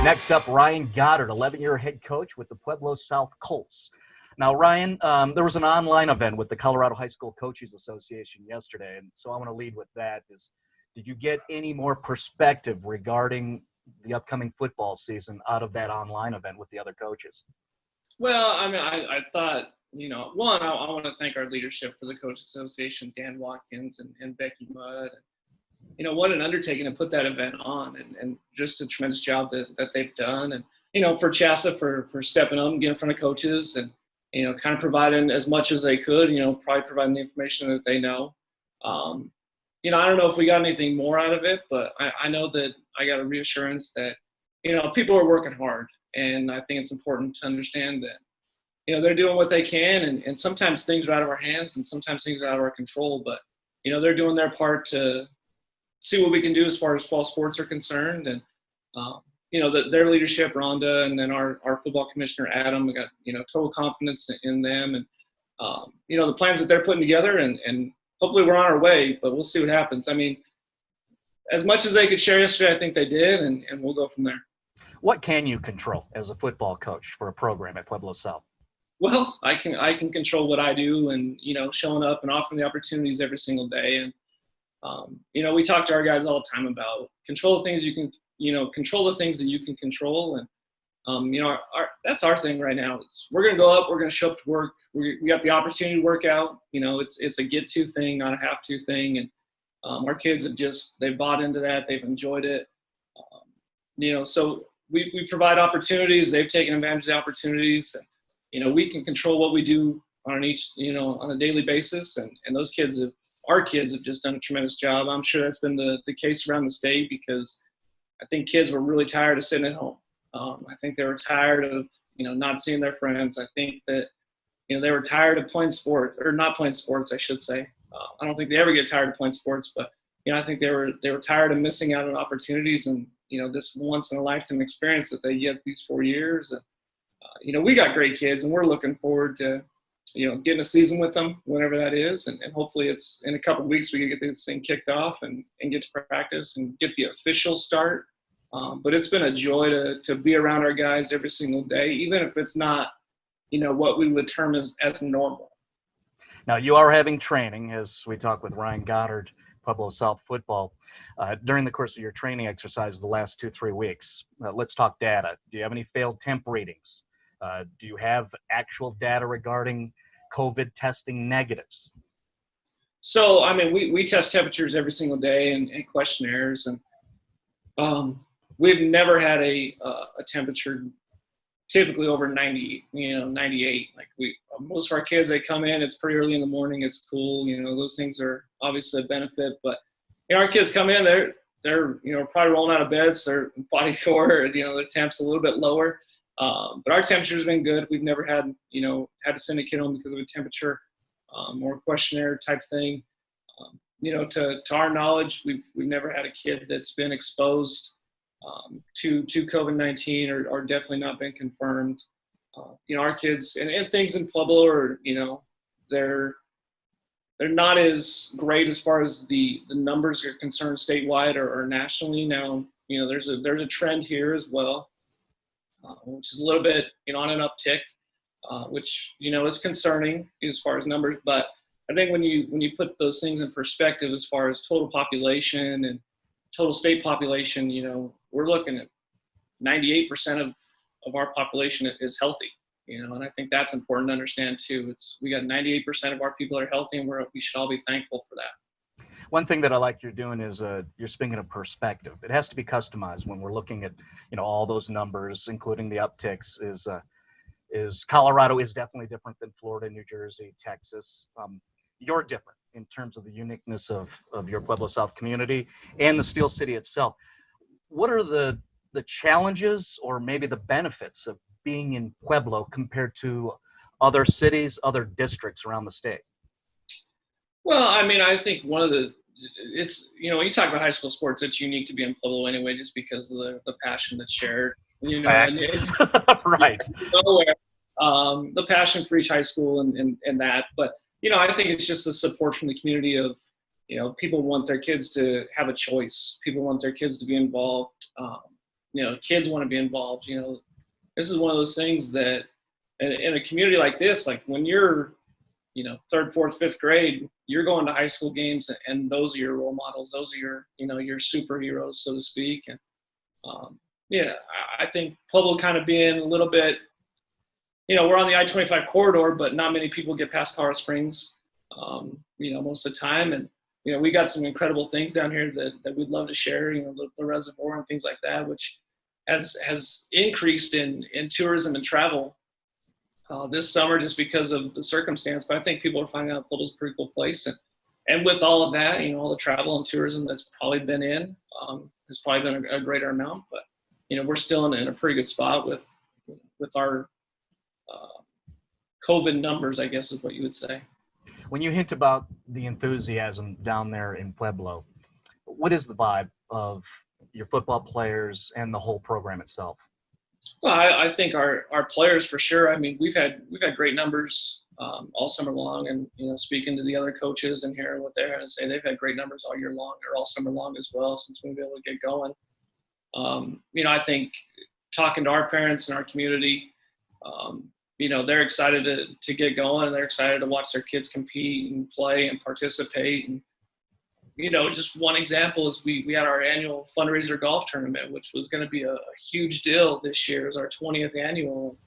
Next up, Ryan Goddard, 11-year head coach with the Pueblo South Colts. Now, Ryan, there was an online event with the Colorado High School Coaches Association yesterday, and so I want to lead with that. Did you get any more perspective regarding the upcoming football season out of that online event with the other coaches? Well, I mean, I thought, one, I want to thank our leadership for the Coaches Association, Dan Watkins and Becky Mudd. What an undertaking to put that event on, and just a tremendous job that they've done. And, for CHSAA for stepping up and getting in front of coaches and, kind of providing as much as they could, probably providing the information that they know. I don't know if we got anything more out of it, but I know that I got a reassurance that, people are working hard. And I think it's important to understand that, they're doing what they can. And sometimes things are out of our hands and sometimes things are out of our control. But, they're doing their part to see what we can do as far as fall sports are concerned. And, their leadership, Rhonda, and then our football commissioner, Adam, we got, total confidence in them. And, the plans that they're putting together and hopefully we're on our way, but we'll see what happens. I mean, as much as they could share yesterday, I think they did, and we'll go from there. What can you control as a football coach for a program at Pueblo South? Well, I can control what I do and, showing up and offering the opportunities every single day. And, we talk to our guys all the time about control the things you can, control the things that you can control. And, that's our thing right now. We're going to go up, we're going to show up to work. We got the opportunity to work out. It's a get to thing, not a have to thing. And our kids they've bought into that. They've enjoyed it. So we provide opportunities. They've taken advantage of the opportunities. And, we can control what we do on a daily basis. And our kids have just done a tremendous job. I'm sure that's been the case around the state because I think kids were really tired of sitting at home. I think they were tired of, not seeing their friends. I think that, they were tired of playing sports or not playing sports, I should say. I don't think they ever get tired of playing sports, but, I think they were tired of missing out on opportunities and, this once in a lifetime experience that they get these 4 years. And, we got great kids and we're looking forward to, getting a season with them, whenever that is. And hopefully it's in a couple of weeks we can get this thing kicked off and get to practice and get the official start. But it's been a joy to be around our guys every single day, even if it's not, what we would term as normal. Now, you are having training, as we talk with Ryan Goddard, Pueblo South football, during the course of your training exercises the last 2-3 weeks. Let's talk data. Do you have any failed temp readings? Do you have actual data regarding COVID testing negatives? So, I mean, we test temperatures every single day and questionnaires. And we've never had a temperature typically over 90, 98. Like most of our kids, they come in, it's pretty early in the morning, it's cool. Those things are obviously a benefit, but our kids come in, they're probably rolling out of bed, so their body core, their temp's a little bit lower. But our temperature's been good. We've never had to send a kid home because of a temperature or questionnaire type thing. To our knowledge, we've never had a kid that's been exposed to COVID-19 or definitely not been confirmed. Our kids and things in Pueblo are, they're not as great as far as the numbers are concerned statewide or nationally. Now, there's a trend here as well, which is a little bit, on an uptick, which, is concerning as far as numbers. But I think when you put those things in perspective as far as total population and total state population, we're looking at 98% of our population is healthy, and I think that's important to understand too. We got 98% of our people are healthy, and we should all be thankful for that. One thing that I like you're doing is you're speaking of perspective. It has to be customized when we're looking at all those numbers, including the upticks. Is Colorado is definitely different than Florida, New Jersey, Texas. You're different in terms of the uniqueness of your Pueblo South community and the Steel City itself. What are the challenges or maybe the benefits of being in Pueblo compared to other cities, other districts around the state? Well, I mean, I think when you talk about high school sports, it's unique to be in Pueblo anyway, just because of the passion that's shared. Fact. Right. The passion for each high school and that. But, I think it's just the support from the community of, people want their kids to have a choice. People want their kids to be involved. kids want to be involved. This is one of those things that in a community like this, like when you're, third, fourth, fifth grade, you're going to high school games, and those are your role models. Those are your superheroes, so to speak. And I think Pueblo kind of being a little bit, we're on the I-25 corridor, but not many people get past Colorado Springs, most of the time. And, we got some incredible things down here that we'd love to share, the reservoir and things like that, which has increased in tourism and travel this summer just because of the circumstance. But I think people are finding out Pueblo's a pretty cool place. And with all of that, all the travel and tourism that's probably been has probably been a greater amount. But, we're still in a pretty good spot with our COVID numbers, I guess is what you would say. When you hint about the enthusiasm down there in Pueblo, what is the vibe of your football players and the whole program itself? Well, I think our players for sure. I mean, we've had great numbers all summer long, and speaking to the other coaches and hearing what they're having to say, they've had great numbers all year long or all summer long as well since we've been able to get going. I think talking to our parents and our community, they're excited to get going, and they're excited to watch their kids compete and play and participate. And, just one example is we had our annual fundraiser golf tournament, which was going to be a huge deal this year. It was our 20th annual.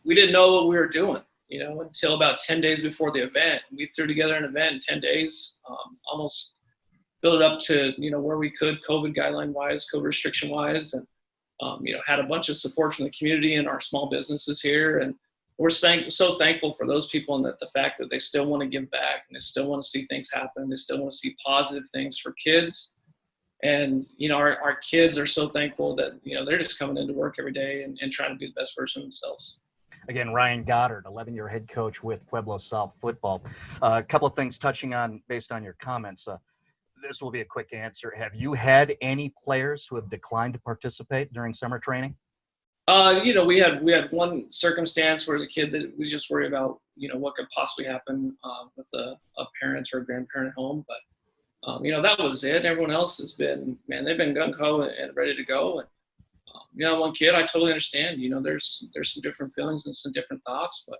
We didn't know what we were doing, until about 10 days before the event. We threw together an event in 10 days, almost built it up to, where we could, COVID guideline-wise, COVID restriction-wise, and, had a bunch of support from the community and our small businesses here. And we're so thankful for those people, and that the fact that they still want to give back, and they still want to see things happen. They still want to see positive things for kids. And, our kids are so thankful that, they're just coming into work every day and trying to be the best version of themselves. Again, Ryan Goddard, 11-year head coach with Pueblo South football. A couple of things touching on based on your comments. This will be a quick answer. Have you had any players who have declined to participate during summer training? We had one circumstance where as a kid that was just worried about, what could possibly happen with a parent or a grandparent at home. But, that was it. Everyone else has been, they've been gung-ho and ready to go. And, one kid, I totally understand, there's some different feelings and some different thoughts. But,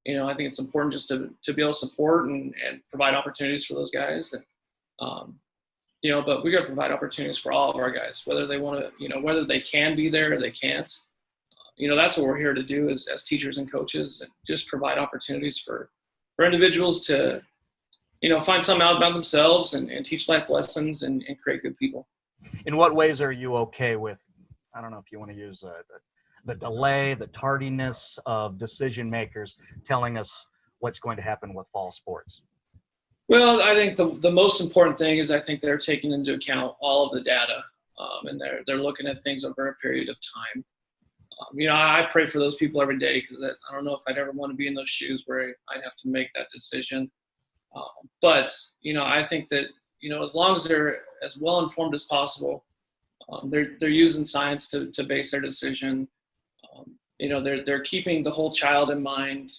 I think it's important just to be able to support and provide opportunities for those guys. And, but we got to provide opportunities for all of our guys, whether they want to, whether they can be there or they can't. That's what we're here to do as teachers and coaches, and just provide opportunities for individuals to, find something out about themselves and teach life lessons and create good people. In what ways are you okay with, I don't know if you want to use the delay, the tardiness of decision makers telling us what's going to happen with fall sports? Well, I think the most important thing is I think they're taking into account all of the data, and they're looking at things over a period of time. I pray for those people every day, because I don't know if I'd ever want to be in those shoes where I'd have to make that decision. But, I think that, as long as they're as well informed as possible, they're using science to base their decision. They're keeping the whole child in mind,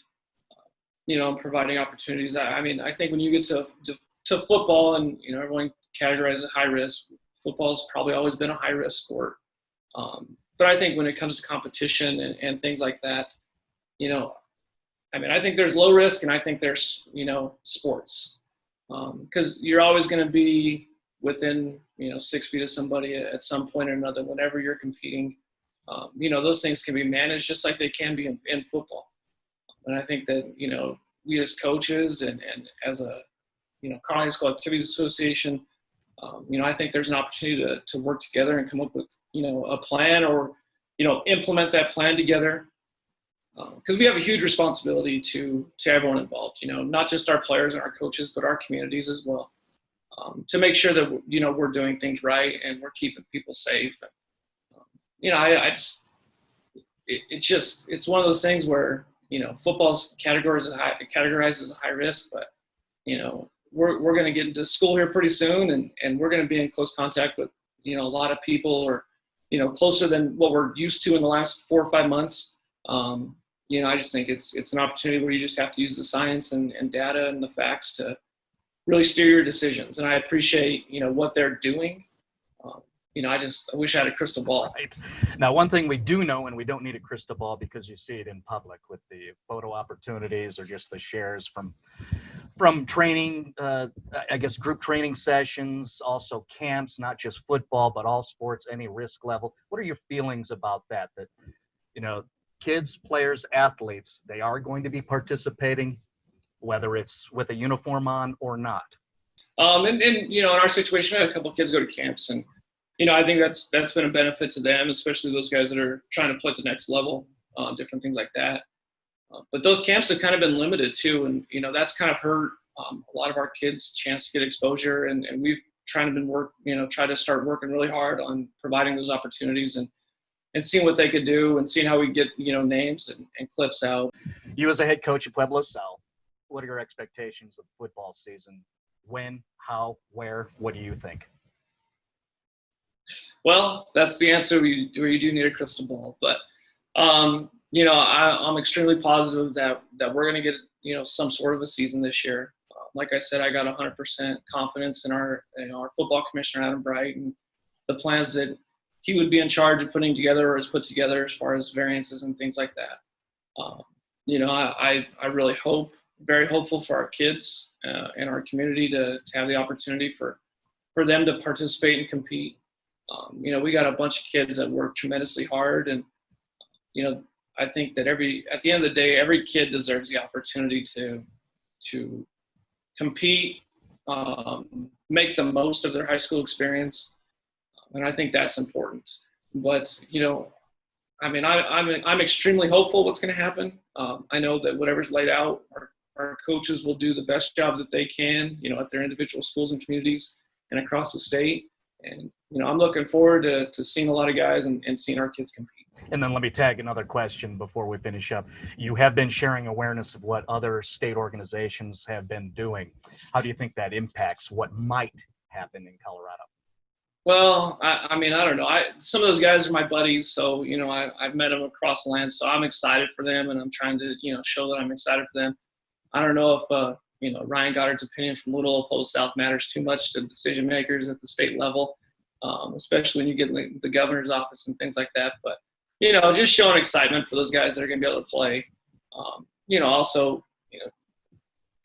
and providing opportunities. I think when you get to football, and, everyone categorizes it high risk, football's probably always been a high risk sport. But I think when it comes to competition and things like that, I think there's low risk, and I think there's, sports. Because you're always going to be within, 6 feet of somebody at some point or another whenever you're competing. Those things can be managed just like they can be in football. And I think that, we as coaches and as a, Colorado High School Activities Association, I think there's an opportunity to work together and come up with, a plan, or, implement that plan together. Because we have a huge responsibility to everyone involved, not just our players and our coaches, but our communities as well, to make sure that, we're doing things right and we're keeping people safe. It's one of those things where, football's categorized as a high risk, but, we're going to get into school here pretty soon, and we're going to be in close contact with, a lot of people, or, closer than what we're used to in the last 4 or 5 months. I just think it's an opportunity where you just have to use the science and data and the facts to really steer your decisions. And I appreciate, what they're doing. I wish I had a crystal ball. Right. Now, one thing we do know, and we don't need a crystal ball because you see it in public with the photo opportunities or just the shares from training, I guess group training sessions, also camps, not just football, but all sports, any risk level. What are your feelings about that? That, kids, players, athletes, they are going to be participating, whether it's with a uniform on or not. And in our situation, we had a couple of kids go to camps, and I think that's been a benefit to them, especially those guys that are trying to play at the next level, different things like that. But those camps have kind of been limited too, and that's kind of hurt a lot of our kids' chance to get exposure. And we've try to start working really hard on providing those opportunities and seeing what they could do and seeing how we get names and clips out. You as a head coach at Pueblo South, what are your expectations of football season? When, how, where? What do you think? Well, that's the answer where you do need a crystal ball. But, I'm extremely positive that we're going to get, some sort of a season this year. Like I said, I got 100% confidence in our football commissioner, Adam Bright, and the plans that he would be in charge of putting together or has put together as far as variances and things like that. I really very hopeful for our kids and our community to have the opportunity for them to participate and compete. We got a bunch of kids that work tremendously hard, and I think that at the end of the day, every kid deserves the opportunity to compete, make the most of their high school experience, and I think that's important. But I'm extremely hopeful what's going to happen. I know that whatever's laid out, our coaches will do the best job that they can, at their individual schools and communities and across the state. And, I'm looking forward to seeing a lot of guys and seeing our kids compete. And then let me tag another question before we finish up. You have been sharing awareness of what other state organizations have been doing. How do you think that impacts what might happen in Colorado? Well, I don't know. Some of those guys are my buddies, so, I've met them across the land, so I'm excited for them, and I'm trying to, show that I'm excited for them. I don't know if, Ryan Goddard's opinion from Little Pueblo South matters too much to decision makers at the state level, especially when you get in the governor's office and things like that. But, just showing excitement for those guys that are going to be able to play. Also,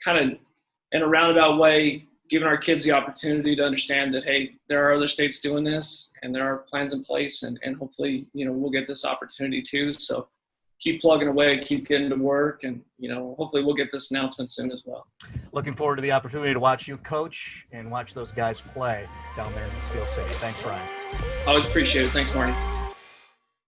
kind of in a roundabout way, giving our kids the opportunity to understand that, hey, there are other states doing this and there are plans in place, and hopefully, we'll get this opportunity too. So keep plugging away, keep getting to work, and, hopefully we'll get this announcement soon as well. Looking forward to the opportunity to watch you coach and watch those guys play down there in Steel City. Thanks, Ryan. Always appreciate it. Thanks, Marty.